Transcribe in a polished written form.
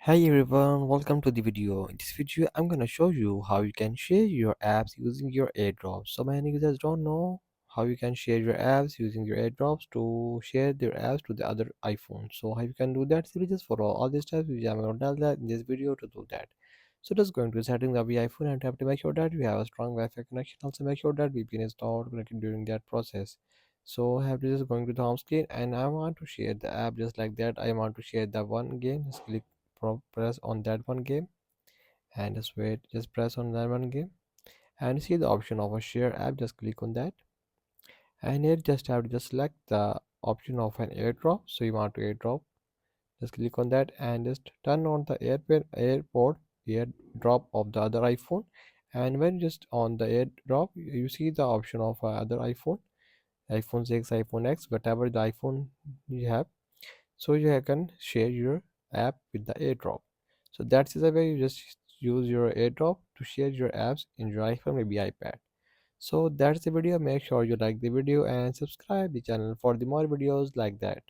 Hey everyone, welcome to the video. In this video, I'm gonna show you how you can share your apps using your AirDrop. So many users don't know how you can share your apps using your AirDrops to share their apps to the other iPhone. So how you can do that? Simply just follow all these steps which I'm gonna tell that in this video to do that. So just going to settings of the iPhone and have to make sure that you have a strong Wi-Fi connection. Also make sure that VPN is not connected during that process. So I have to just going to the home screen and I want to share the app just like that. I want to share the one game. Just click press on that one game and just press on that one game and see the option of a share app. Just click on that and here just have to just select the option of an airdrop. So you want to airdrop, just click on that and just turn on the airdrop of the other iPhone. And when just on the airdrop, you see the option of other iPhone 6, iPhone X, whatever the iPhone you have. So you can share your app with the airdrop. So that's the way you just use your airdrop to share your apps in your iPhone, maybe iPad. So that's the video. Make sure you like the video and subscribe the channel for the more videos like that.